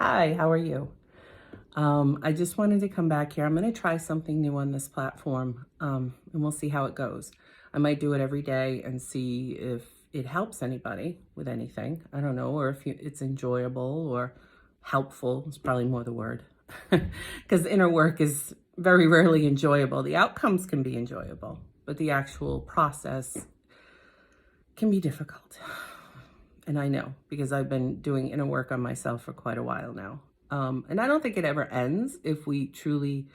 Hi, how are you? I just wanted to come back here. I'm going to try something new on this platform, and we'll see how it goes. I might do it every day and see if it helps anybody with anything. I don't know, or if it's enjoyable or helpful. It's probably more the word. Because inner work is very rarely enjoyable. The outcomes can be enjoyable, but the actual process can be difficult. And I know because I've been doing inner work on myself for quite a while now. And I don't think it ever ends if we truly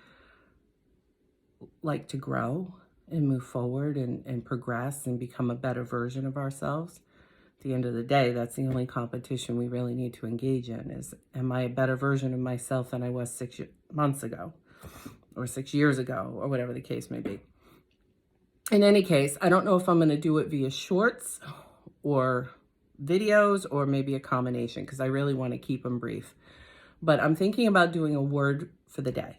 like to grow and move forward and progress and become a better version of ourselves. At the end of the day, that's the only competition we really need to engage in is, am I a better version of myself than I was 6 months ago or 6 years ago or whatever the case may be. In any case, I don't know if I'm going to do it via shorts or videos or maybe a combination because I really want to keep them brief. But I'm thinking about doing a word for the day,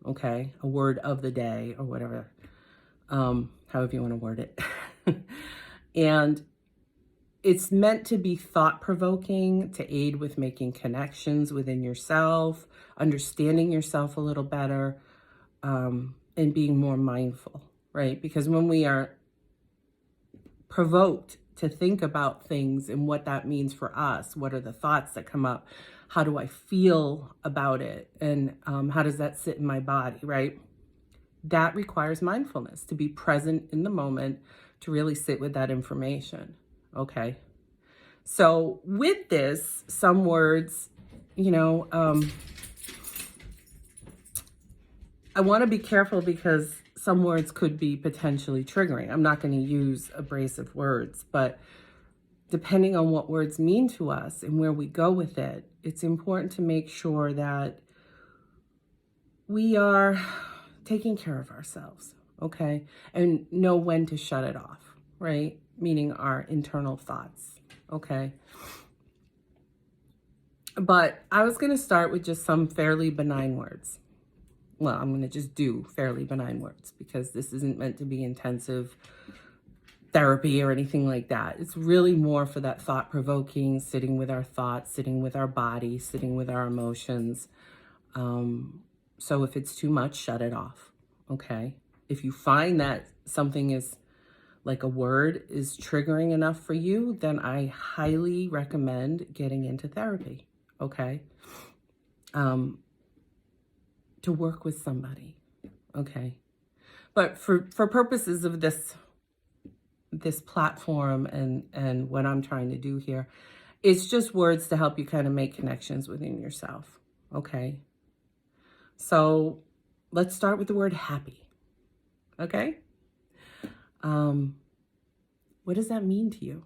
okay? A word of the day or whatever, however you want to word it. And it's meant to be thought-provoking, to aid with making connections within yourself, understanding yourself a little better, and being more mindful, right? Because when we are provoked to think about things and what that means for us, what are the thoughts that come up? How do I feel about it? And how does that sit in my body, right? That requires mindfulness, to be present in the moment, to really sit with that information, okay? So with this, some words, I want to be careful because some words could be potentially triggering. I'm not going to use abrasive words, but depending on what words mean to us and where we go with it, it's important to make sure that we are taking care of ourselves, okay? And know when to shut it off, right? Meaning our internal thoughts, okay? But I was going to start with just some fairly benign words. Well, I'm going to just do fairly benign words because this isn't meant to be intensive therapy or anything like that. It's really more for that thought-provoking, sitting with our thoughts, sitting with our body, sitting with our emotions. So if it's too much, shut it off, okay? If you find that something is like a word is triggering enough for you, then I highly recommend getting into therapy, okay? To work with somebody, okay? But for purposes of this platform and what I'm trying to do here, it's just words to help you kind of make connections within yourself, okay? So let's start with the word happy, okay? What does that mean to you?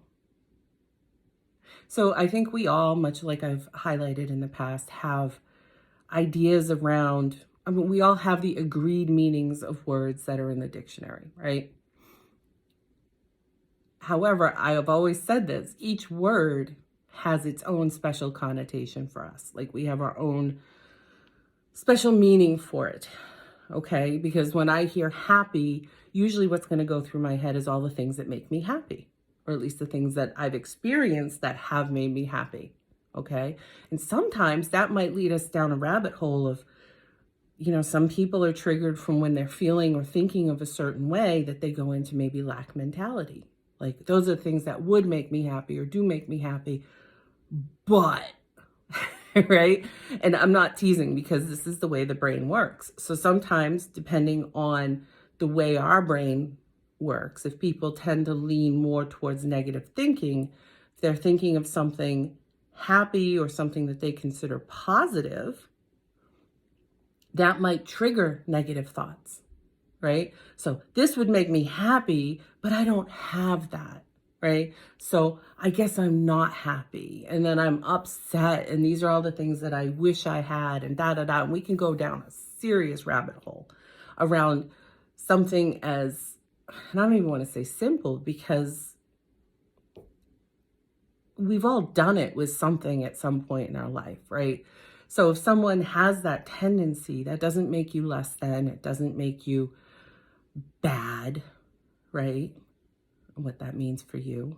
So I think we all, much like I've highlighted in the past, have ideas around, we all have the agreed meanings of words that are in the dictionary, right? However, I have always said this, each word has its own special connotation for us. Like we have our own special meaning for it, okay? Because when I hear happy, usually what's going to go through my head is all the things that make me happy, or at least the things that I've experienced that have made me happy, okay? And sometimes that might lead us down a rabbit hole of, some people are triggered from when they're feeling or thinking of a certain way that they go into maybe lack mentality. Like those are things that would make me happy or do make me happy, but, right? And I'm not teasing because this is the way the brain works. So sometimes depending on the way our brain works, if people tend to lean more towards negative thinking, if they're thinking of something happy or something that they consider positive, that might trigger negative thoughts, right? So this would make me happy, but I don't have that, right? So I guess I'm not happy. And then I'm upset. And these are all the things that I wish I had and da-da-da. And we can go down a serious rabbit hole around something as, and I don't even want to say simple because we've all done it with something at some point in our life, right? So if someone has that tendency, that doesn't make you less than, it doesn't make you bad, right? What that means for you.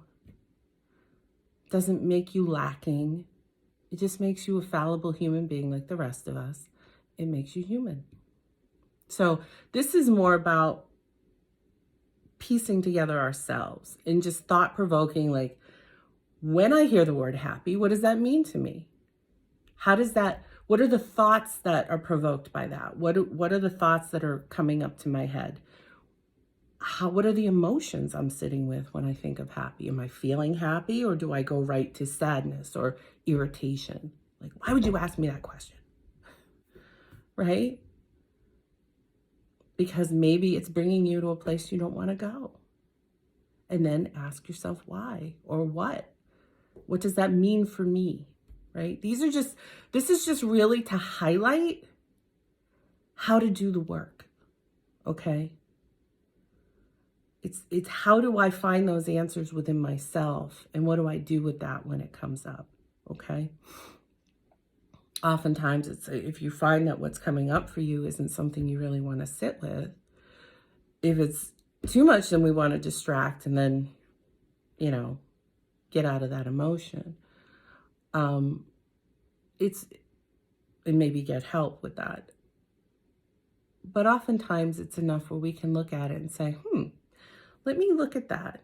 Doesn't make you lacking. It just makes you a fallible human being like the rest of us. It makes you human. So this is more about piecing together ourselves and just thought provoking, like, when I hear the word happy, what does that mean to me? What are the thoughts that are provoked by that? What are the thoughts that are coming up to my head? What are the emotions I'm sitting with when I think of happy? Am I feeling happy, or do I go right to sadness or irritation? Like, why would you ask me that question? Right? Because maybe it's bringing you to a place you don't want to go. And then ask yourself why or what. What does that mean for me? Right? This is just really to highlight how to do the work. Okay? It's how do I find those answers within myself, and what do I do with that when it comes up? Okay? Oftentimes it's if you find that what's coming up for you isn't something you really want to sit with. If it's too much, then we want to distract and then, get out of that emotion. And maybe get help with that. But oftentimes it's enough where we can look at it and say, let me look at that.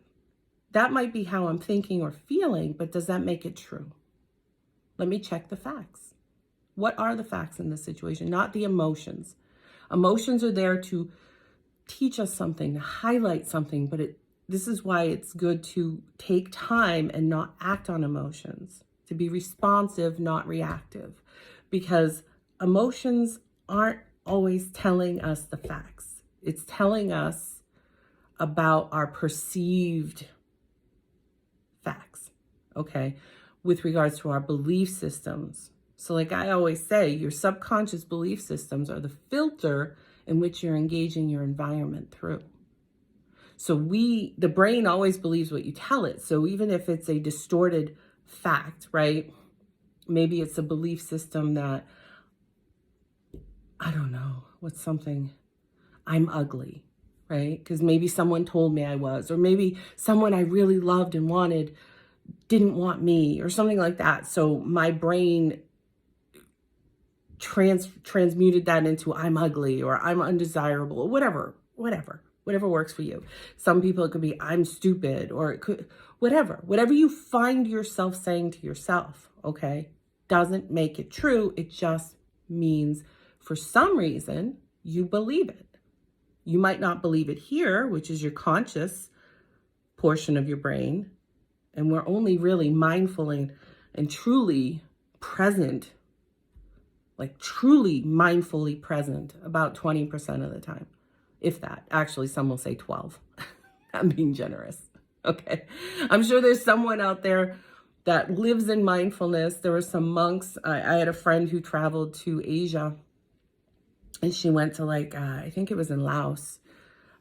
That might be how I'm thinking or feeling, but does that make it true? Let me check the facts. What are the facts in this situation? Not the emotions. Emotions are there to teach us something, to highlight something, but this is why it's good to take time and not act on emotions, to be responsive, not reactive, because emotions aren't always telling us the facts. It's telling us about our perceived facts, okay, with regards to our belief systems. So like I always say, your subconscious belief systems are the filter in which you're engaging your environment through. So the brain always believes what you tell it. So even if it's a distorted fact, right? Maybe it's a belief system that, I don't know, what's something, I'm ugly, right? Because maybe someone told me I was, or maybe someone I really loved and wanted didn't want me, or something like that. So my brain transmuted that into I'm ugly, or I'm undesirable, or whatever works for you. Some people, it could be I'm stupid, or it could, whatever you find yourself saying to yourself, okay, doesn't make it true. It just means for some reason you believe it. You might not believe it here, which is your conscious portion of your brain. And we're only really mindful and truly present, like truly mindfully present about 20% of the time. If that. Actually, some will say 12. I'm being generous. Okay. I'm sure there's someone out there that lives in mindfulness. There were some monks. I had a friend who traveled to Asia, and she went to I think it was in Laos,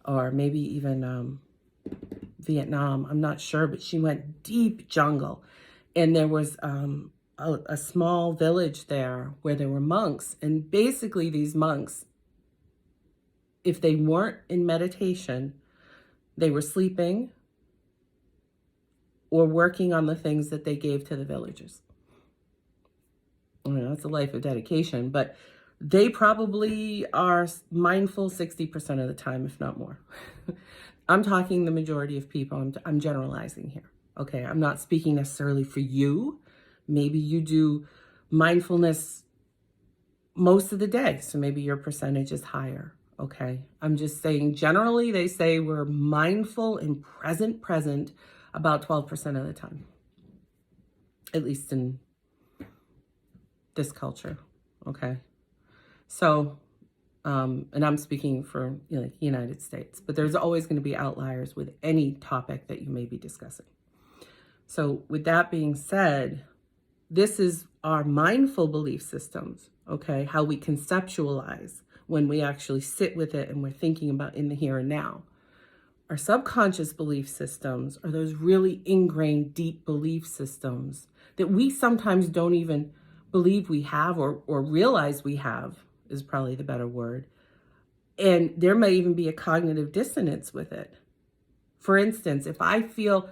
or maybe even Vietnam. I'm not sure, but she went deep jungle. And there was a small village there where there were monks. And basically these monks, if they weren't in meditation, they were sleeping or working on the things that they gave to the villagers. That's a life of dedication, but they probably are mindful 60% of the time, if not more. I'm talking the majority of people. I'm generalizing here. Okay, I'm not speaking necessarily for you. Maybe you do mindfulness most of the day, so maybe your percentage is higher. Okay, I'm just saying generally they say we're mindful and present about 12% of the time, at least in this culture. Okay, so and I'm speaking for United States, but there's always going to be outliers with any topic that you may be discussing. So with that being said, this is our mindful belief systems, okay? How we conceptualize when we actually sit with it and we're thinking about in the here and now. Our subconscious belief systems are those really ingrained, deep belief systems that we sometimes don't even believe we have or realize we have, is probably the better word. And there may even be a cognitive dissonance with it. For instance, if I feel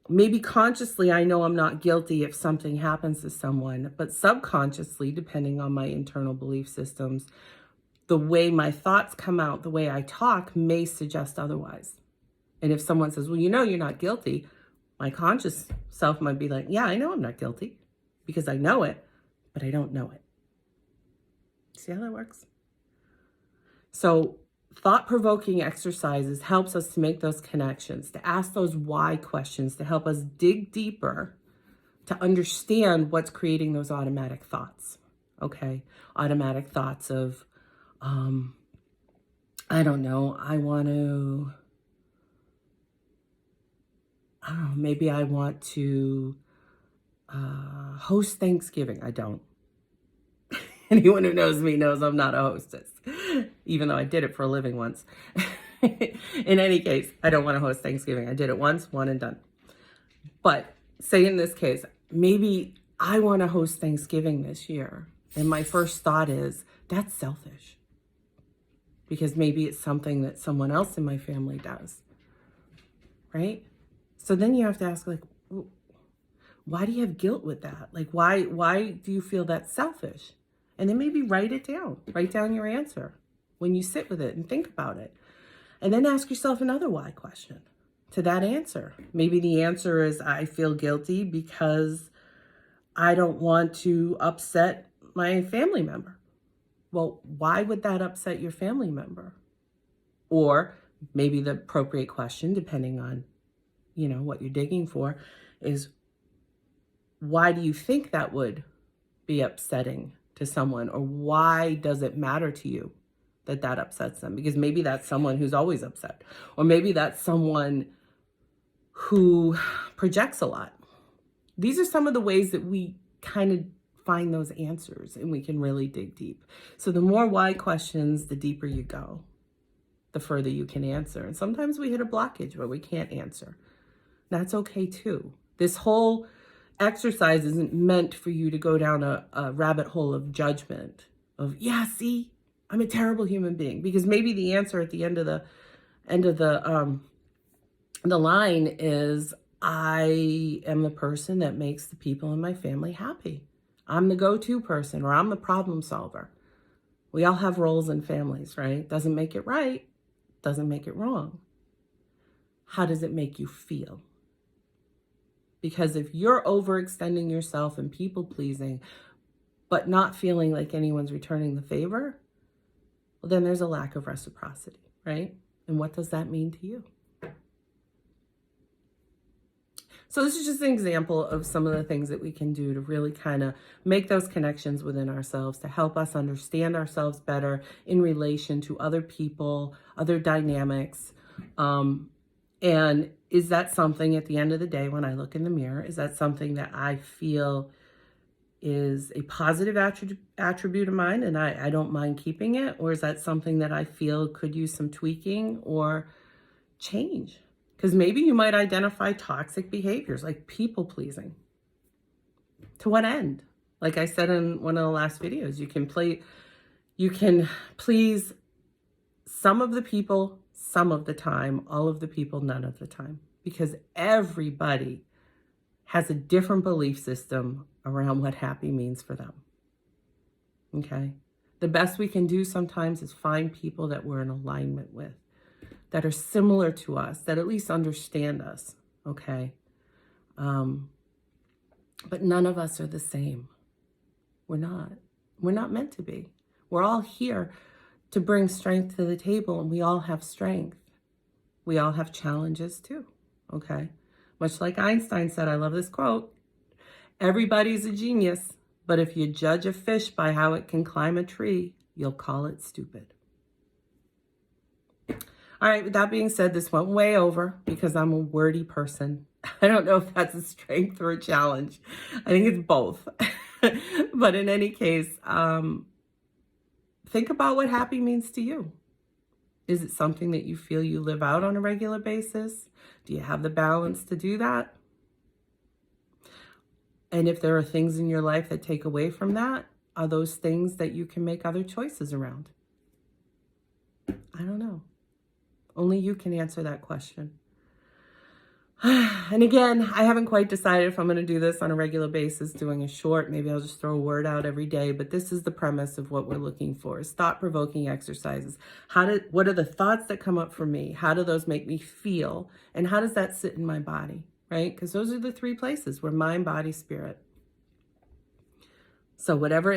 Maybe consciously, I know I'm not guilty if something happens to someone, but subconsciously, depending on my internal belief systems, the way my thoughts come out, the way I talk may suggest otherwise. And if someone says, well, you're not guilty, my conscious self might be like, yeah, I know I'm not guilty because I know it, but I don't know it. See how that works? So thought-provoking exercises helps us to make those connections, to ask those why questions, to help us dig deeper, to understand what's creating those automatic thoughts, okay? Automatic thoughts of, I don't know, maybe I want to host Thanksgiving. I don't. Anyone who knows me knows I'm not a hostess, even though I did it for a living once. In any case, I don't want to host Thanksgiving. I did it once, one and done. But say in this case, maybe I want to host Thanksgiving this year. And my first thought is, that's selfish. Because maybe it's something that someone else in my family does. Right? So then you have to ask, like, why do you have guilt with that? Like, why do you feel that's selfish? And then maybe write it down. Write down your answer when you sit with it and think about it. And then ask yourself another why question to that answer. Maybe the answer is, I feel guilty because I don't want to upset my family member. Well, why would that upset your family member? Or maybe the appropriate question, depending on, what you're digging for, is why do you think that would be upsetting to someone? Or why does it matter to you that upsets them? Because maybe that's someone who's always upset. Or maybe that's someone who projects a lot. These are some of the ways that we kind of find those answers, and we can really dig deep. So the more why questions, the deeper you go, the further you can answer. And sometimes we hit a blockage where we can't answer. That's okay too. This whole exercise isn't meant for you to go down a rabbit hole of judgment of, yeah, see, I'm a terrible human being. Because maybe the answer at the end of the line is, I am the person that makes the people in my family happy. I'm the go-to person, or I'm the problem solver. We all have roles in families, right? Doesn't make it right, doesn't make it wrong. How does it make you feel? Because if you're overextending yourself and people-pleasing, but not feeling like anyone's returning the favor, well, then there's a lack of reciprocity, right? And what does that mean to you? So this is just an example of some of the things that we can do to really kind of make those connections within ourselves, to help us understand ourselves better in relation to other people, other dynamics. And is that something at the end of the day, when I look in the mirror, is that something that I feel is a positive attribute of mine and I don't mind keeping it? Or is that something that I feel could use some tweaking or change? Because maybe you might identify toxic behaviors like people pleasing. To what end? Like I said in one of the last videos, you can please some of the people, some of the time, all of the people, none of the time. Because everybody has a different belief system around what happy means for them. Okay? The best we can do sometimes is find people that we're in alignment with, that are similar to us, that at least understand us, okay? But none of us are the same. We're not. We're not meant to be. We're all here to bring strength to the table, and we all have strength. We all have challenges too, okay? Much like Einstein said, I love this quote, everybody's a genius, but if you judge a fish by how it can climb a tree, you'll call it stupid. All right, with that being said, this went way over because I'm a wordy person. I don't know if that's a strength or a challenge. I think it's both. But in any case, think about what happy means to you. Is it something that you feel you live out on a regular basis? Do you have the balance to do that? And if there are things in your life that take away from that, are those things that you can make other choices around? I don't know. Only you can answer that question. And again, I haven't quite decided if I'm going to do this on a regular basis, doing a short. Maybe I'll just throw a word out every day. But this is the premise of what we're looking for, is thought-provoking exercises. What are the thoughts that come up for me? How do those make me feel? And how does that sit in my body, right? Because those are the three places. We're mind, body, spirit. So whatever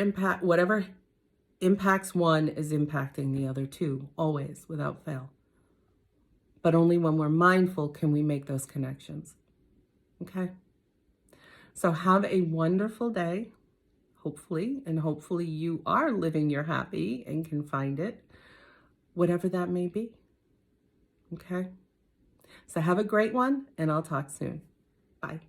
impacts one is impacting the other two, always, without fail. But only when we're mindful can we make those connections. Okay? So have a wonderful day, hopefully. And hopefully you are living your happy and can find it, whatever that may be. Okay? So have a great one, and I'll talk soon. Bye.